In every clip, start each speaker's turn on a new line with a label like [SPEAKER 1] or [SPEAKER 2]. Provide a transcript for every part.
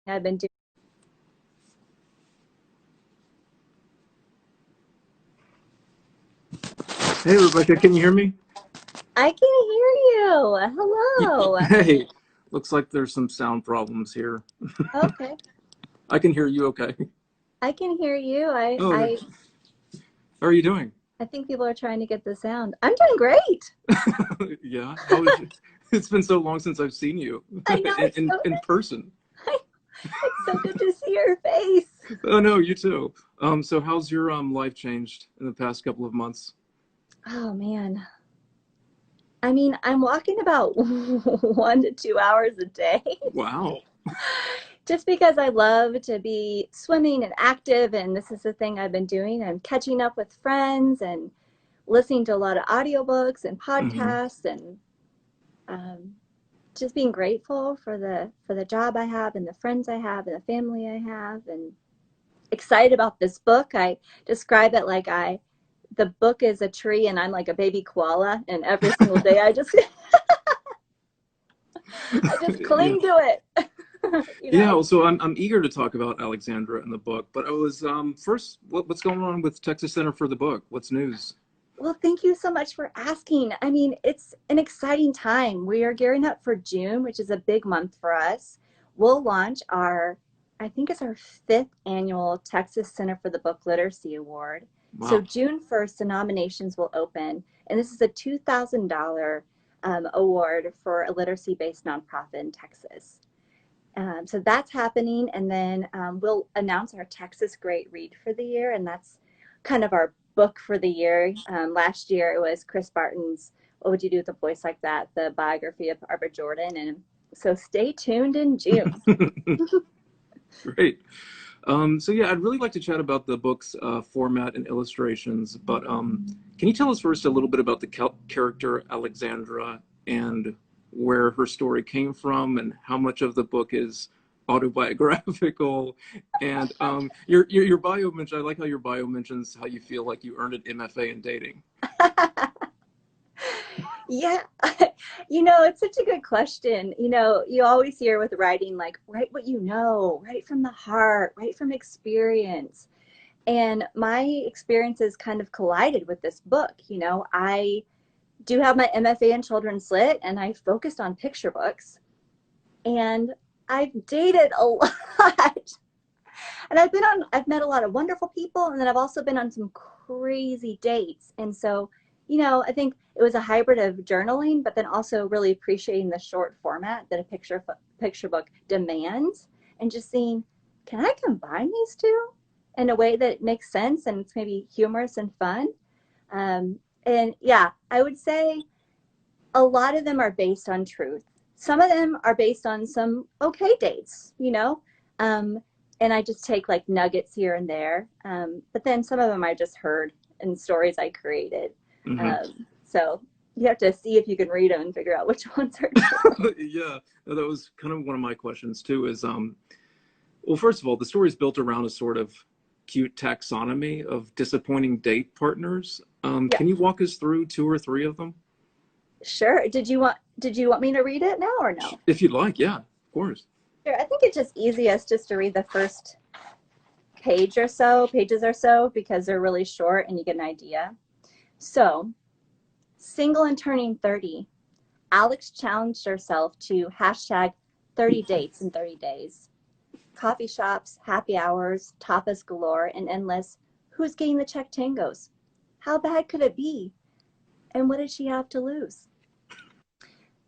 [SPEAKER 1] I've been doing.
[SPEAKER 2] Hey, Rebecca, can you hear me?
[SPEAKER 1] I can hear you. Hello.
[SPEAKER 2] Hey, looks like there's some sound problems here.
[SPEAKER 1] Okay.
[SPEAKER 2] I can hear you okay.
[SPEAKER 1] I can hear you.
[SPEAKER 2] Oh, how are you doing?
[SPEAKER 1] I think people are trying to get the sound. I'm doing great.
[SPEAKER 2] Yeah, how is it? It's been so long since I've seen you
[SPEAKER 1] I know
[SPEAKER 2] in person.
[SPEAKER 1] it's so good to see your face.
[SPEAKER 2] Oh no, you too. So how's your life changed in the past couple of months?
[SPEAKER 1] Oh man. I mean, I'm walking about 1 to 2 hours a day
[SPEAKER 2] Wow.
[SPEAKER 1] just because I love to be swimming and active, and this is the thing I've been doing. I'm catching up with friends and listening to a lot of audiobooks and
[SPEAKER 2] Hmm.
[SPEAKER 1] podcasts and um, just being grateful for the job I have and the friends I have and the family I have, and excited about this book. I describe it like the book is a tree and I'm like a baby koala, and every single day I just
[SPEAKER 2] Yeah.
[SPEAKER 1] cling to it. you
[SPEAKER 2] Yeah,
[SPEAKER 1] know.
[SPEAKER 2] well, so I'm eager to talk about Alexandra in the book, but I was first, what's going on with Texas Center for the book? What's news?
[SPEAKER 1] Well, thank you so much for asking. I mean, it's an exciting time. We are gearing up for June, which is a big month for us. We'll launch I think it's our fifth annual Texas Center for the Book Literacy Award. So
[SPEAKER 2] Wow.
[SPEAKER 1] June 1st, the nominations will open, and this is a $2,000 award for a literacy-based nonprofit in Texas. So that's happening, and then we'll announce our Texas Great Read for the year, and that's kind of our book for the year. Last year it was Chris Barton's "What Would You Do with a Voice Like That," the biography of Arbor Jordan, and so stay tuned in June.
[SPEAKER 2] Great. So yeah, I'd really like to chat about the book's format and illustrations, but can you tell us first a little bit about the character Alexandra and where her story came from and how much of the book is autobiographical? And your bio mention, I like how your bio mentions how you feel like you earned an MFA in dating.
[SPEAKER 1] Yeah, it's such a good question. You always hear with writing, like, write what you know, write from the heart, write from experience. And my experiences kind of collided with this book. I do have my MFA in children's lit, and I focused on picture books. And I've dated a lot. And I've met a lot of wonderful people, and then I've also been on some crazy dates. And so, I think it was a hybrid of journaling, but then also really appreciating the short format that a picture book demands, and just seeing, can I combine these two in a way that makes sense and it's maybe humorous and fun? And yeah, I would say a lot of them are based on truth. Some of them are based on some okay dates. Um, and I just take like nuggets here and there. But then some of them I just heard in stories I created.
[SPEAKER 2] Hmm.
[SPEAKER 1] So you have to see if you can read them and figure out which ones are true.
[SPEAKER 2] Yeah, no, that was kind of one of my questions too. Is well, first of all, the story is built around a sort of cute taxonomy of disappointing date partners.
[SPEAKER 1] Yeah,
[SPEAKER 2] Can you walk us through two or three of them?
[SPEAKER 1] sure. Did you want me to read it now or no?
[SPEAKER 2] If you'd like, yeah, of course.
[SPEAKER 1] Sure. I think it's just easiest just to read the first pages or so, because they're really short and you get an idea. So, single and turning 30, Alex challenged herself to hashtag 30 dates in 30 days. Coffee shops, happy hours, tapas galore, and endless who's getting the check tangos. How bad could it be? And what did she have to lose?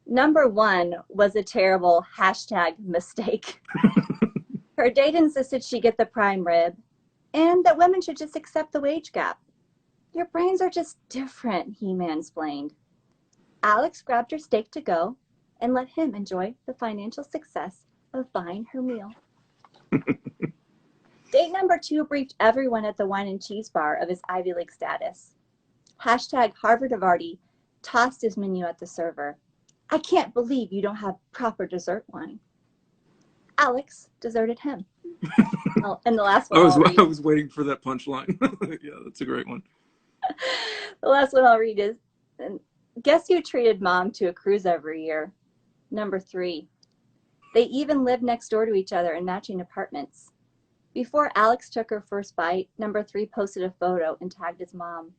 [SPEAKER 1] Number one was a terrible hashtag mistake. Her date insisted she get the prime rib and that women should just accept the wage gap. Your brains are just different, he mansplained. Alex grabbed her steak to go and let him enjoy the financial success of buying her meal. Date number two briefed everyone at the wine and cheese bar of his Ivy League status. Hashtag Harvard Havarti tossed his menu at the server. I can't believe you don't have proper dessert wine. Alex deserted him. Oh, and the last one I'll
[SPEAKER 2] I
[SPEAKER 1] read.
[SPEAKER 2] was waiting for that punchline. Yeah, that's a great one.
[SPEAKER 1] The last one I'll read is, guess who treated mom to a cruise every year? Number three. They even lived next door to each other in matching apartments. Before Alex took her first bite, number 3 posted a photo and tagged his mom.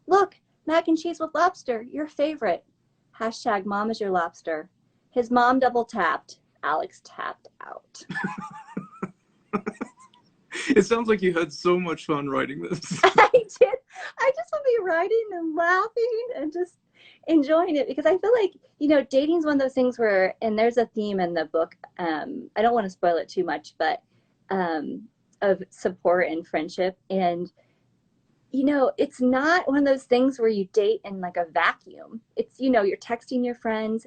[SPEAKER 1] Look, mac and cheese with lobster, your favorite. Hashtag mom is your lobster. His mom double tapped. Alex tapped out.
[SPEAKER 2] It sounds like you had so much fun writing this.
[SPEAKER 1] I did. I just would be writing and laughing and just enjoying it because I feel like, dating's one of those things where, and there's a theme in the book. I don't want to spoil it too much, but of support and friendship. And, it's not one of those things where you date in like a vacuum. It's, you're texting your friends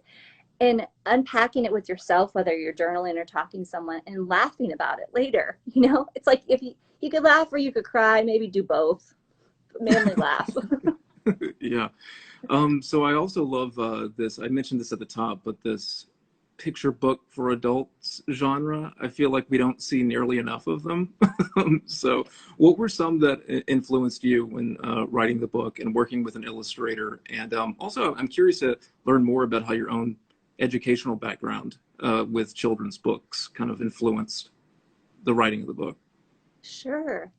[SPEAKER 1] and unpacking it with yourself, whether you're journaling or talking to someone, and laughing about it later. It's like if you could laugh or you could cry, maybe do both. Mainly laugh.
[SPEAKER 2] Yeah. So I also love this. I mentioned this at the top, but this picture book for adults genre, I feel like we don't see nearly enough of them. So what were some that influenced you when writing the book and working with an illustrator? And also, I'm curious to learn more about how your own educational background with children's books kind of influenced the writing of the book.
[SPEAKER 1] Sure.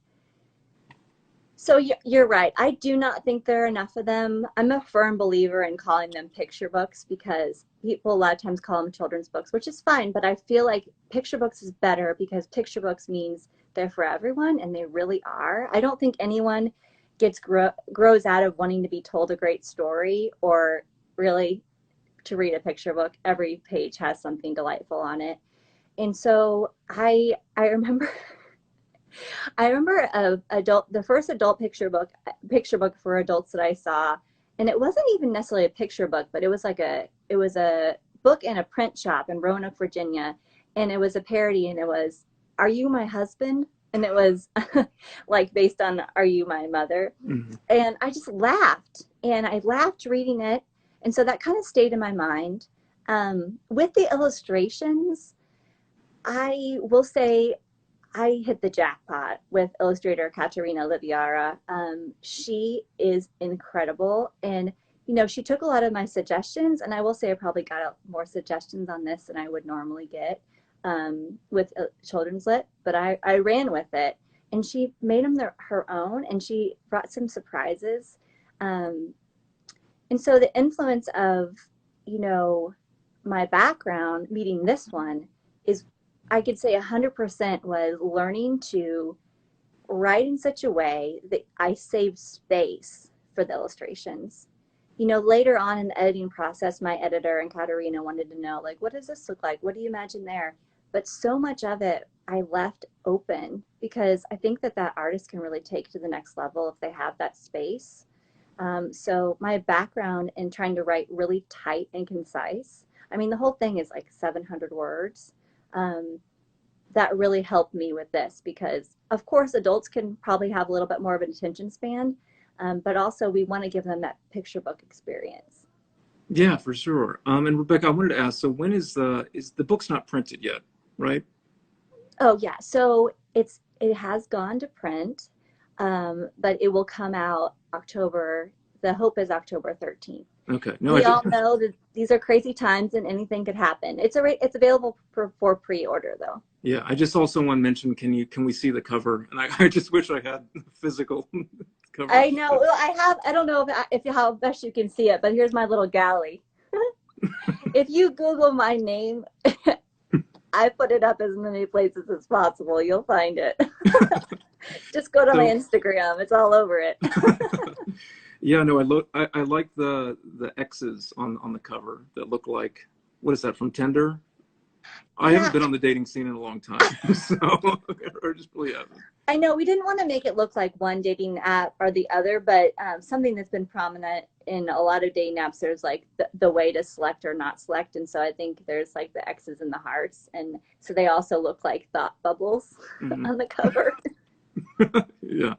[SPEAKER 1] So you're right. I do not think there are enough of them. I'm a firm believer in calling them picture books because people a lot of times call them children's books, which is fine. But I feel like picture books is better because picture books means they're for everyone, and they really are. I don't think anyone grows out of wanting to be told a great story or really to read a picture book. Every page has something delightful on it. And so I remember the first adult picture book for adults that I saw, and it wasn't even necessarily a picture book, but it was a book in a print shop in Roanoke, Virginia, and it was a parody, and it was "Are You My Husband?" and it was like based on "Are You My Mother?" Mm-hmm. And I just laughed, and I laughed reading it, and so that kind of stayed in my mind. With the illustrations, I will say I hit the jackpot with illustrator Katerina Liviara. She is incredible. And, she took a lot of my suggestions. And I will say I probably got more suggestions on this than I would normally get with children's lit. But I ran with it. And she made them her own. And she brought some surprises. And so the influence of, my background meeting this one is, I could say 100% was learning to write in such a way that I save space for the illustrations. Later on in the editing process, my editor and Katerina wanted to know, like, what does this look like? What do you imagine there? But so much of it I left open because I think that artist can really take to the next level if they have that space. So my background in trying to write really tight and concise, I mean, the whole thing is like 700 words. That really helped me with this because, of course, adults can probably have a little bit more of an attention span, but also we want to give them that picture book experience.
[SPEAKER 2] Yeah, for sure. And Rebekah, I wanted to ask, so when is the book's not printed yet, right?
[SPEAKER 1] Oh yeah, so it has gone to print, but it will come out October. The hope is October 13th.
[SPEAKER 2] Okay. No,
[SPEAKER 1] we all know that these are crazy times and anything could happen. It's available for pre-order though.
[SPEAKER 2] Yeah, I just saw someone mention, can we see the cover? And I just wish I had physical cover.
[SPEAKER 1] I know. Well, I don't know if how best you can see it, but here's my little galley. If you Google my name, I put it up as many places as possible. You'll find it. Just go to my Instagram. It's all over it.
[SPEAKER 2] Yeah, no, I like the X's on the cover that look like, what is that, from Tinder? I haven't been on the dating scene in a long time, so I just really haven't.
[SPEAKER 1] I know we didn't want to make it look like one dating app or the other, but something that's been prominent in a lot of dating apps, there's like the way to select or not select, and so I think there's like the X's and the hearts, and so they also look like thought bubbles on the cover.
[SPEAKER 2] Yeah.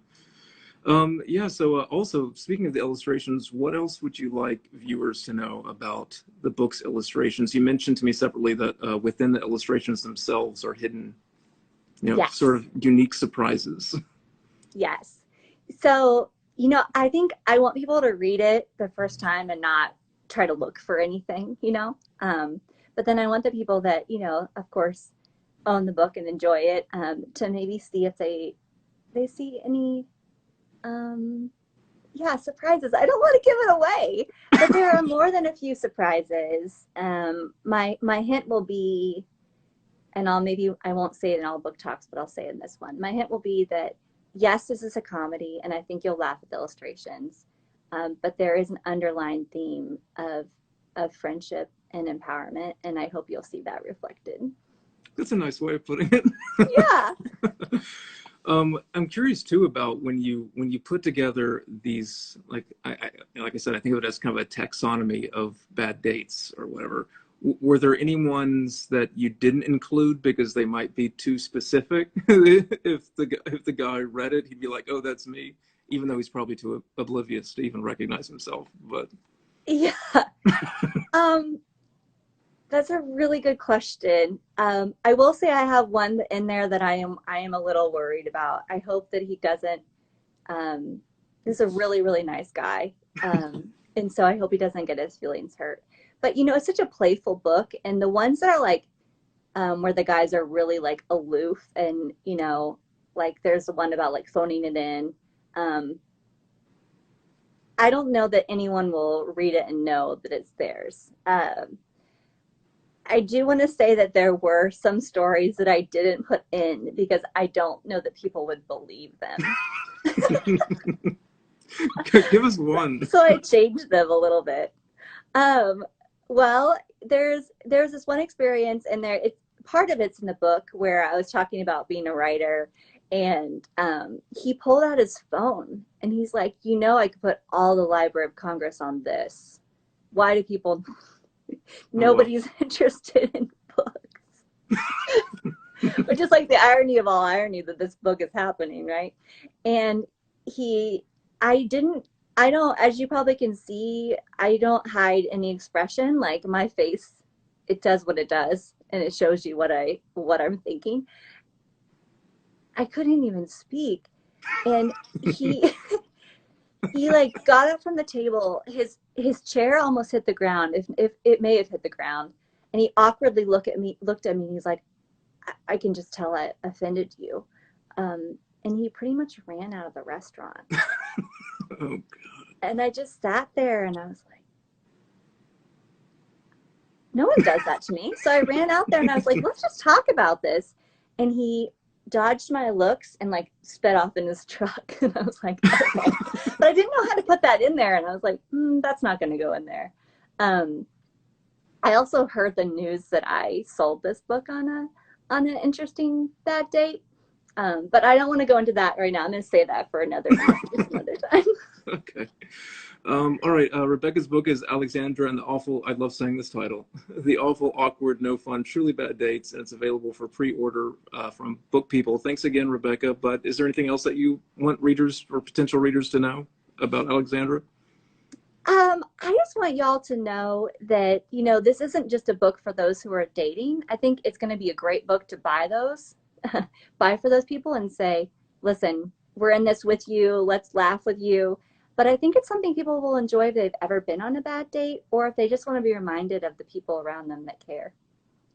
[SPEAKER 2] So also, speaking of the illustrations, what else would you like viewers to know about the book's illustrations? You mentioned to me separately that within the illustrations themselves are hidden,
[SPEAKER 1] Yes.
[SPEAKER 2] sort of unique surprises.
[SPEAKER 1] Yes. So, I think I want people to read it the first time and not try to look for anything, but But then I want the people that, of course, own the book and enjoy it, to maybe see if they see any, um, yeah, surprises. I don't want to give it away, but there are more than a few surprises. My hint will be, and I won't say it in all book talks, but I'll say it in this one. My hint will be that yes, this is a comedy, and I think you'll laugh at the illustrations, but there is an underlying theme of friendship and empowerment, and I hope you'll see that reflected.
[SPEAKER 2] That's a nice way of putting it.
[SPEAKER 1] Yeah.
[SPEAKER 2] I'm curious too about when you put together these, like I said, I think of it as kind of a taxonomy of bad dates or whatever. Were there any ones that you didn't include because they might be too specific? If the guy read it, he'd be like, "Oh, that's me," even though he's probably too oblivious to even recognize himself. But
[SPEAKER 1] Yeah. Um, That's a really good question. I will say I have one in there that I am a little worried about. I hope that he doesn't. He's a really, really nice guy, and so I hope he doesn't get his feelings hurt. But it's such a playful book, and the ones that are like, where the guys are really like aloof, and like there's the one about like phoning it in. I don't know that anyone will read it and know that it's theirs. I do want to say that there were some stories that I didn't put in because I don't know that people would believe them.
[SPEAKER 2] Give us one.
[SPEAKER 1] So I changed them a little bit. Um, well, there's this one experience, and it's part of it's in the book where I was talking about being a writer, and he pulled out his phone and he's like, I could put all the Library of Congress on this. Why do people? Nobody's interested in books. Which is like the irony of all irony that this book is happening, right? And I don't, as you probably can see, I don't hide any expression. Like my face, it does what it does, and it shows you what I'm thinking. I couldn't even speak. And he he like got up from the table. His chair almost hit the ground. If it may have hit the ground, and he awkwardly looked at me. And he's like, I can just tell I offended you, and he pretty much ran out of the restaurant.
[SPEAKER 2] Oh God.
[SPEAKER 1] And I just sat there, and I was like, no one does that to me. So I ran out there, and I was like, let's just talk about this. And he dodged my looks and like sped off in his truck. And I was like, okay. But I didn't know how to put that in there. And I was like, that's not going to go in there. I also heard the news that I sold this book on an interesting bad date. But I don't want to go into that right now. I'm going to say that for another time.
[SPEAKER 2] Okay. All right. Rebekah's book is Alexandra and the Awful, I love saying this title, The Awful, Awkward, No Fun, Truly Bad Dates, and it's available for pre-order from Book People. Thanks again, Rebekah. But is there anything else that you want readers or potential readers to know about Alexandra?
[SPEAKER 1] I just want y'all to know that, this isn't just a book for those who are dating. I think it's going to be a great book to buy for those people and say, listen, we're in this with you. Let's laugh with you. But I think it's something people will enjoy if they've ever been on a bad date or if they just want to be reminded of the people around them that care.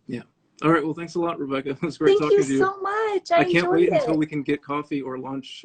[SPEAKER 2] Yeah. All right. Well, thanks a lot, Rebekah. It was great
[SPEAKER 1] Thank
[SPEAKER 2] talking
[SPEAKER 1] you
[SPEAKER 2] to you.
[SPEAKER 1] so much.
[SPEAKER 2] I can't wait
[SPEAKER 1] enjoyed
[SPEAKER 2] until
[SPEAKER 1] it.
[SPEAKER 2] we can get coffee or lunch